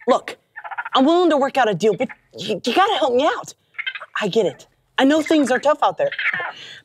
Look, I'm willing to work out a deal, but you gotta help me out. I get it. I know things are tough out there.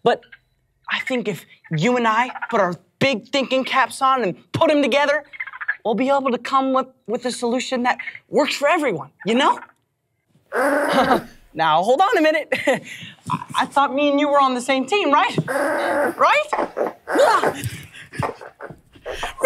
But I think if you and I put our big thinking caps on and put them together, we'll be able to come up with a solution that works for everyone, you know? Now, hold on a minute. I thought me and you were on the same team, right? Right?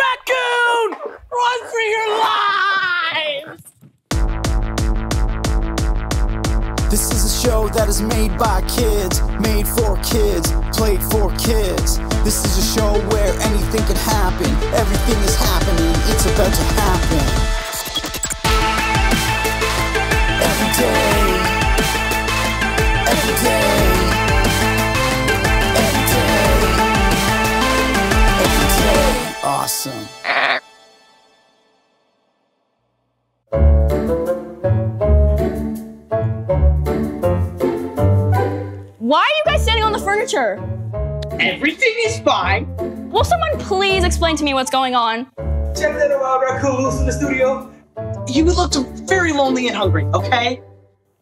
Raccoon! Run for your lives! This is a show that is made by kids, made for kids, played for kids. This is a show where anything can happen. Everything is happening, it's about to happen. Every day, every day, every day, every day. Awesome. Why are you guys standing on the furniture? Everything is fine. Will someone please explain to me what's going on? Check that out, raccoons in the studio. You looked very lonely and hungry, okay?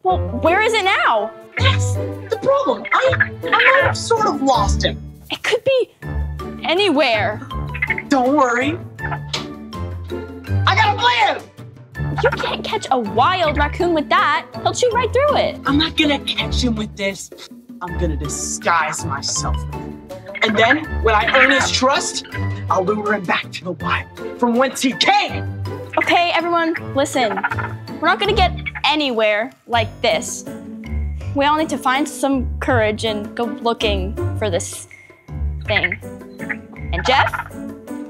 Well, where is it now? That's the problem. I might have sort of lost him. It could be anywhere. Don't worry. I got a plan! You can't catch a wild raccoon with that. He'll chew right through it. I'm not gonna catch him with this. I'm gonna disguise myself. And then, when I earn his trust, I'll lure him back to the wild, from whence he came. Okay, everyone, listen. We're not gonna get anywhere like this. We all need to find some courage and go looking for this thing. And Jeff,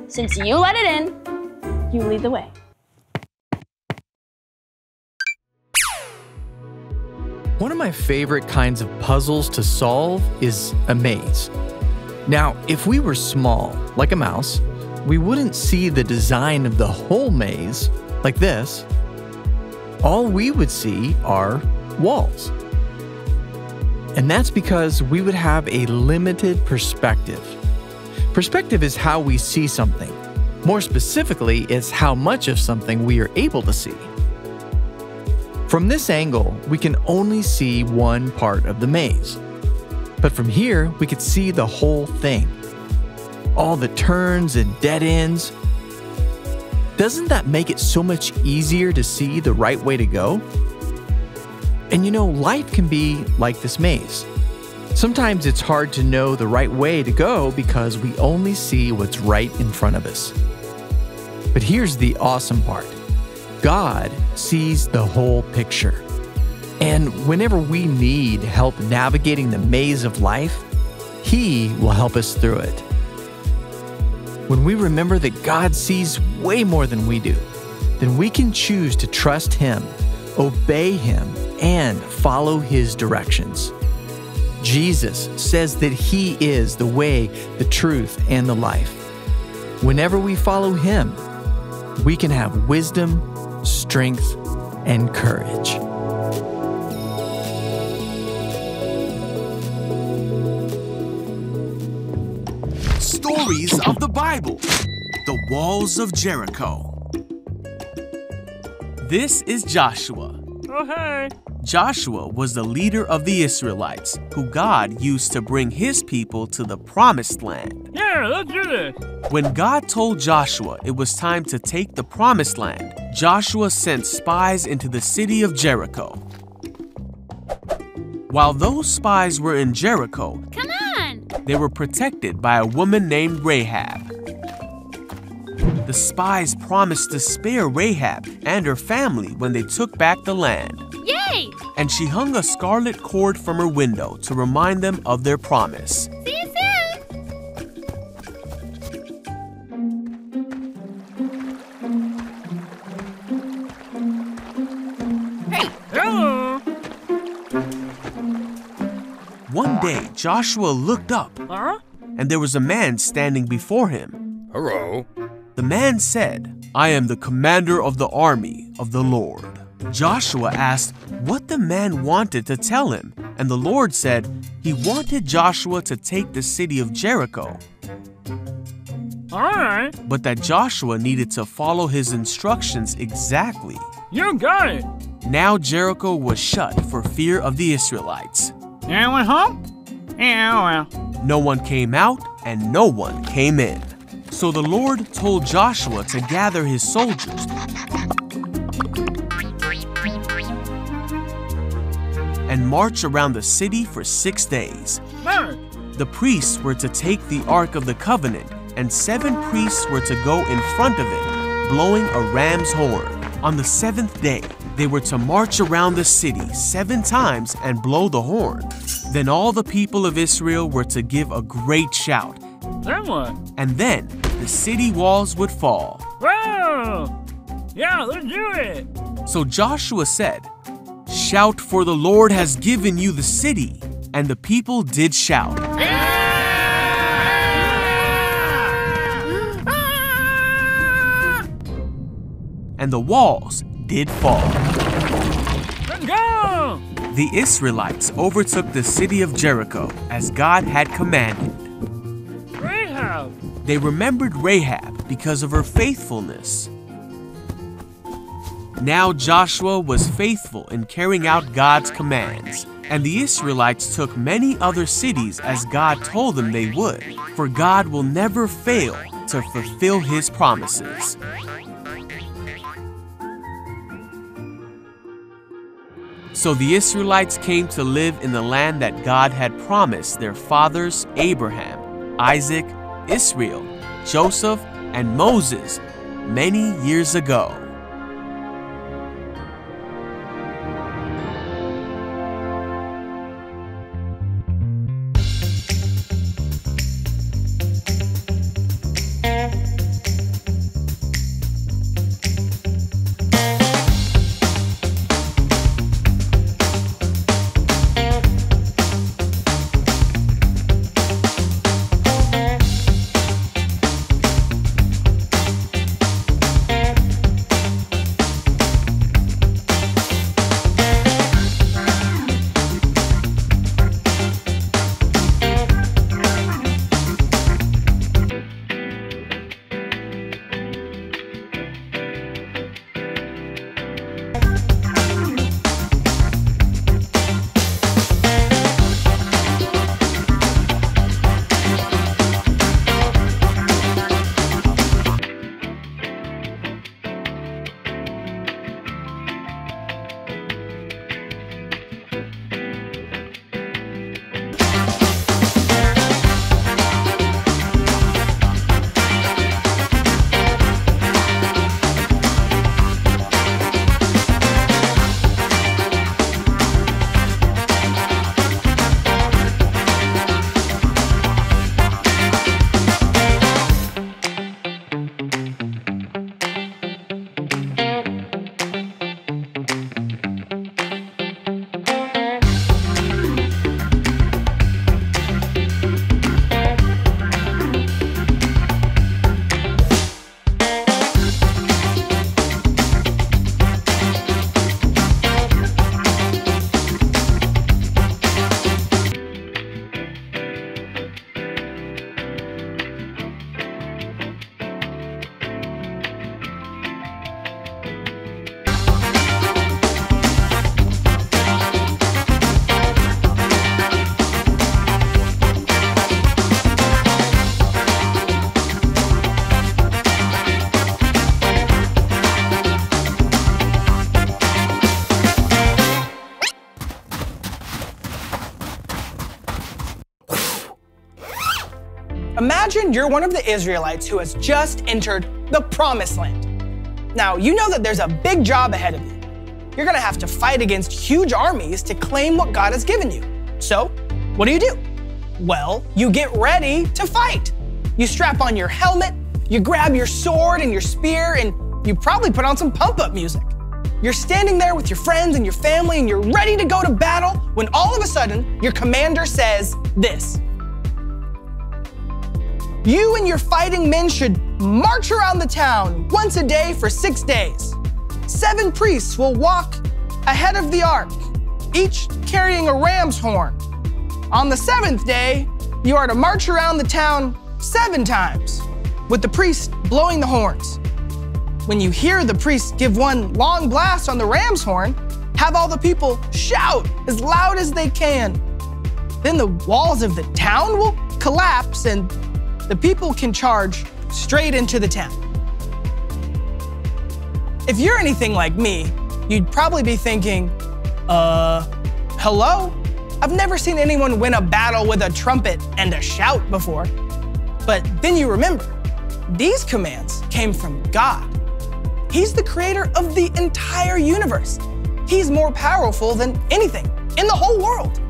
since you let it in, you lead the way. One of my favorite kinds of puzzles to solve is a maze. Now, if we were small, like a mouse, we wouldn't see the design of the whole maze like this. All we would see are walls. And that's because we would have a limited perspective. Perspective is how we see something. More specifically, it's how much of something we are able to see. From this angle, we can only see one part of the maze. But from here, we could see the whole thing. All the turns and dead ends. Doesn't that make it so much easier to see the right way to go? And you know, life can be like this maze. Sometimes it's hard to know the right way to go because we only see what's right in front of us. But here's the awesome part. God sees the whole picture. And whenever we need help navigating the maze of life, He will help us through it. When we remember that God sees way more than we do, then we can choose to trust Him, obey Him, and follow His directions. Jesus says that He is the way, the truth, and the life. Whenever we follow Him, we can have wisdom, strength, and courage. Stories of the Bible. The Walls of Jericho. This is Joshua. Oh, hey. Joshua was the leader of the Israelites, who God used to bring His people to the Promised Land. Yeah, let's do this. When God told Joshua it was time to take the Promised Land, Joshua sent spies into the city of Jericho. While those spies were in Jericho, Come on! they were protected by a woman named Rahab. The spies promised to spare Rahab and her family when they took back the land. Yay! And she hung a scarlet cord from her window to remind them of their promise. See you soon! Hey! Hello! One day, Joshua looked up, Huh? and there was a man standing before him. Hello. The man said, "I am the commander of the army of the Lord." Joshua asked what the man wanted to tell him, and the Lord said He wanted Joshua to take the city of Jericho, All right. but that Joshua needed to follow His instructions exactly. You got it. Now Jericho was shut for fear of the Israelites. Anyone home? Yeah, well. No one came out and no one came in. So the Lord told Joshua to gather his soldiers and march around the city for 6 days. Mark. The priests were to take the Ark of the Covenant, and 7 priests were to go in front of it, blowing a ram's horn. On the 7th day, they were to march around the city 7 times and blow the horn. Then all the people of Israel were to give a great shout. Then what? And then the city walls would fall. Whoa! Yeah, let's do it. So Joshua said, "Shout, for the Lord has given you the city." And the people did shout. And the walls did fall. Let's go! The Israelites overtook the city of Jericho as God had commanded. Rahab. They remembered Rahab because of her faithfulness. Now Joshua was faithful in carrying out God's commands, and the Israelites took many other cities as God told them they would, for God will never fail to fulfill his promises. So the Israelites came to live in the land that God had promised their fathers Abraham, Isaac, Israel, Joseph, and Moses many years ago. Imagine you're one of the Israelites who has just entered the Promised Land. Now, you know that there's a big job ahead of you. You're gonna have to fight against huge armies to claim what God has given you. So, what do? Well, you get ready to fight. You strap on your helmet, you grab your sword and your spear, and you probably put on some pump-up music. You're standing there with your friends and your family, and you're ready to go to battle when all of a sudden, your commander says this. You and your fighting men should march around the town once a day for 6 days. 7 priests will walk ahead of the ark, each carrying a ram's horn. On the 7th day, you are to march around the town 7 times, with the priest blowing the horns. when you hear the priest give one long blast on the ram's horn, have all the people shout as loud as they can. Then the walls of the town will collapse and the people can charge straight into the town. If you're anything like me, you'd probably be thinking, hello? I've never seen anyone win a battle with a trumpet and a shout before. But then you remember, these commands came from God. He's the creator of the entire universe. He's more powerful than anything in the whole world.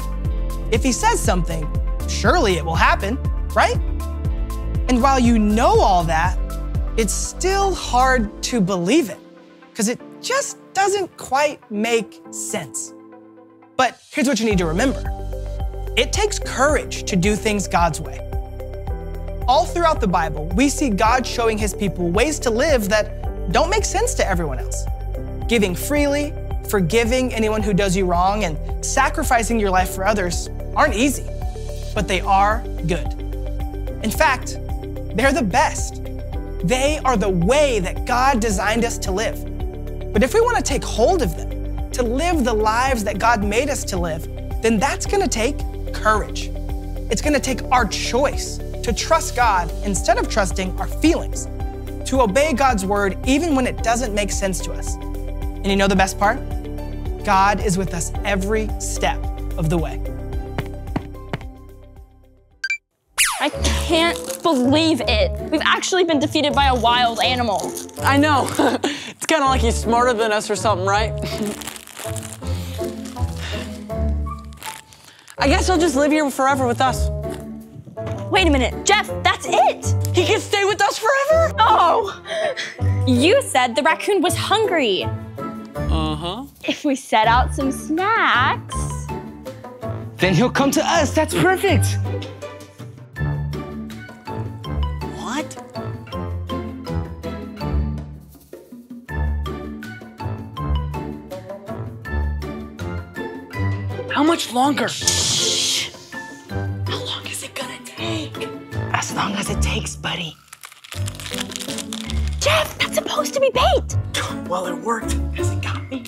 If he says something, surely it will happen, right? And while you know all that, it's still hard to believe it, because it just doesn't quite make sense. But here's what you need to remember. It takes courage to do things God's way. All throughout the Bible, we see God showing his people ways to live that don't make sense to everyone else. Giving freely, forgiving anyone who does you wrong, and sacrificing your life for others aren't easy, but they are good. In fact, they're the best. They are the way that God designed us to live. But if we want to take hold of them, to live the lives that God made us to live, then that's going to take courage. It's going to take our choice to trust God instead of trusting our feelings, to obey God's word even when it doesn't make sense to us. And you know the best part? God is with us every step of the way. I can't believe it. We've actually been defeated by a wild animal. I know. It's kind of like he's smarter than us or something, right? I guess he'll just live here forever with us. Wait a minute, Jeff, that's it! He can stay with us forever? Oh! You said the raccoon was hungry. Uh-huh. If we set out some snacks... Then he'll come to us. That's perfect. What? How much longer? Shh. How long is it gonna take? As long as it takes, buddy. Jeff, that's supposed to be bait. Well, it worked, because it got me.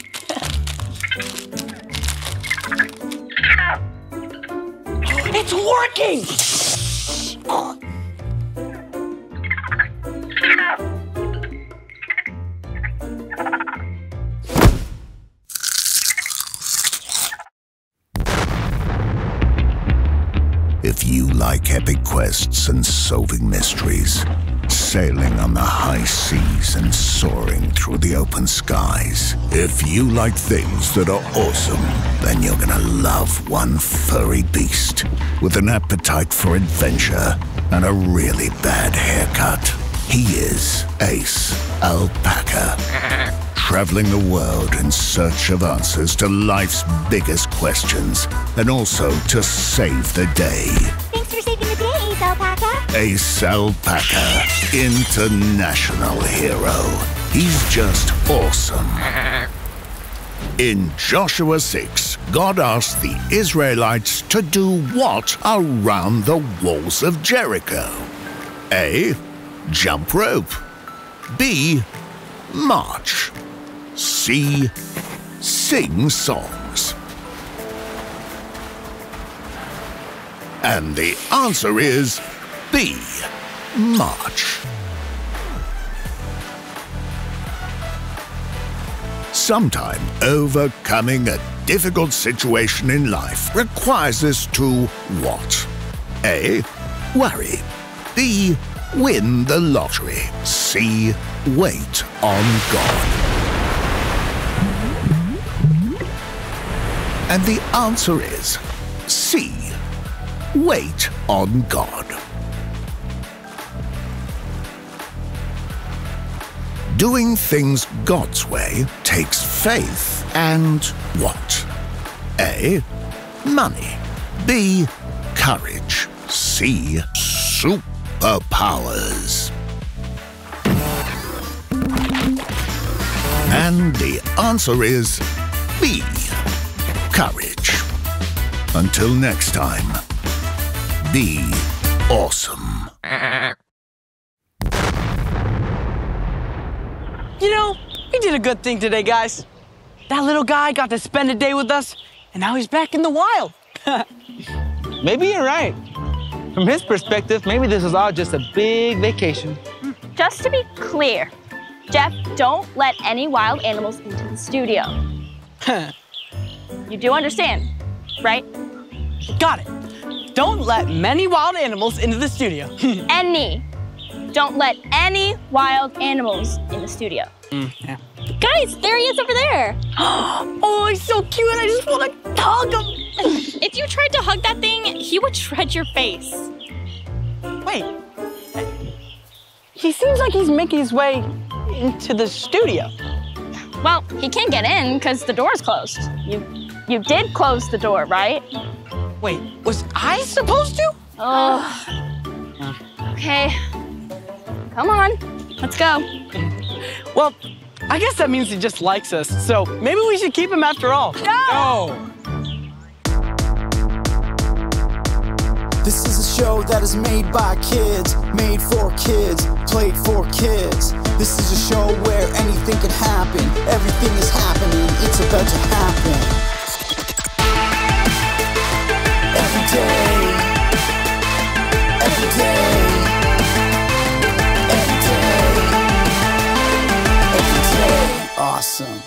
It's working! If you like epic quests and solving mysteries, sailing on the high seas and soaring through the open skies, if you like things that are awesome, then you're gonna love one furry beast with an appetite for adventure and a really bad haircut. He is Ace Alpaca, traveling the world in search of answers to life's biggest questions and also to save the day. Thanks for saving the day, Ace Alpaca. Ace Alpaca, international hero. He's just awesome. In Joshua 6, God asked the Israelites to do what around the Walls of Jericho? A. Jump rope. B. March. C. Sing songs. And the answer is B. March. Sometime overcoming a difficult situation in life requires us to what? A. Worry. B. Win the lottery. C. Wait on God. And the answer is C. Wait on God. Doing things God's way takes faith and what? A. Money. B. Courage. C. Superpowers. And the answer is B. Courage. Until next time, be awesome. did a good thing today, guys. That little guy got to spend a day with us, and now he's back in the wild. Maybe you're right. From his perspective, maybe this is all just a big vacation. Just to be clear, Jeff, don't let any wild animals into the studio. You do understand, right? Got it. Don't let many wild animals into the studio. Any. Don't let any wild animals in the studio. Yeah. Guys, there he is over there. Oh, he's so cute, and I just want to hug him. If you tried to hug that thing, he would shred your face. Wait. He seems like he's making his way into the studio. Well, he can't get in because the door's closed. You did close the door, right? Wait, was I supposed to? Oh. Okay. Come on, let's go. Well, I guess that means he just likes us, so maybe we should keep him after all. No! This is a show that is made by kids, made for kids, played for kids. This is a show where anything can happen, everything is happening, it's about to happen. Every day, every day, every day, every day. Awesome.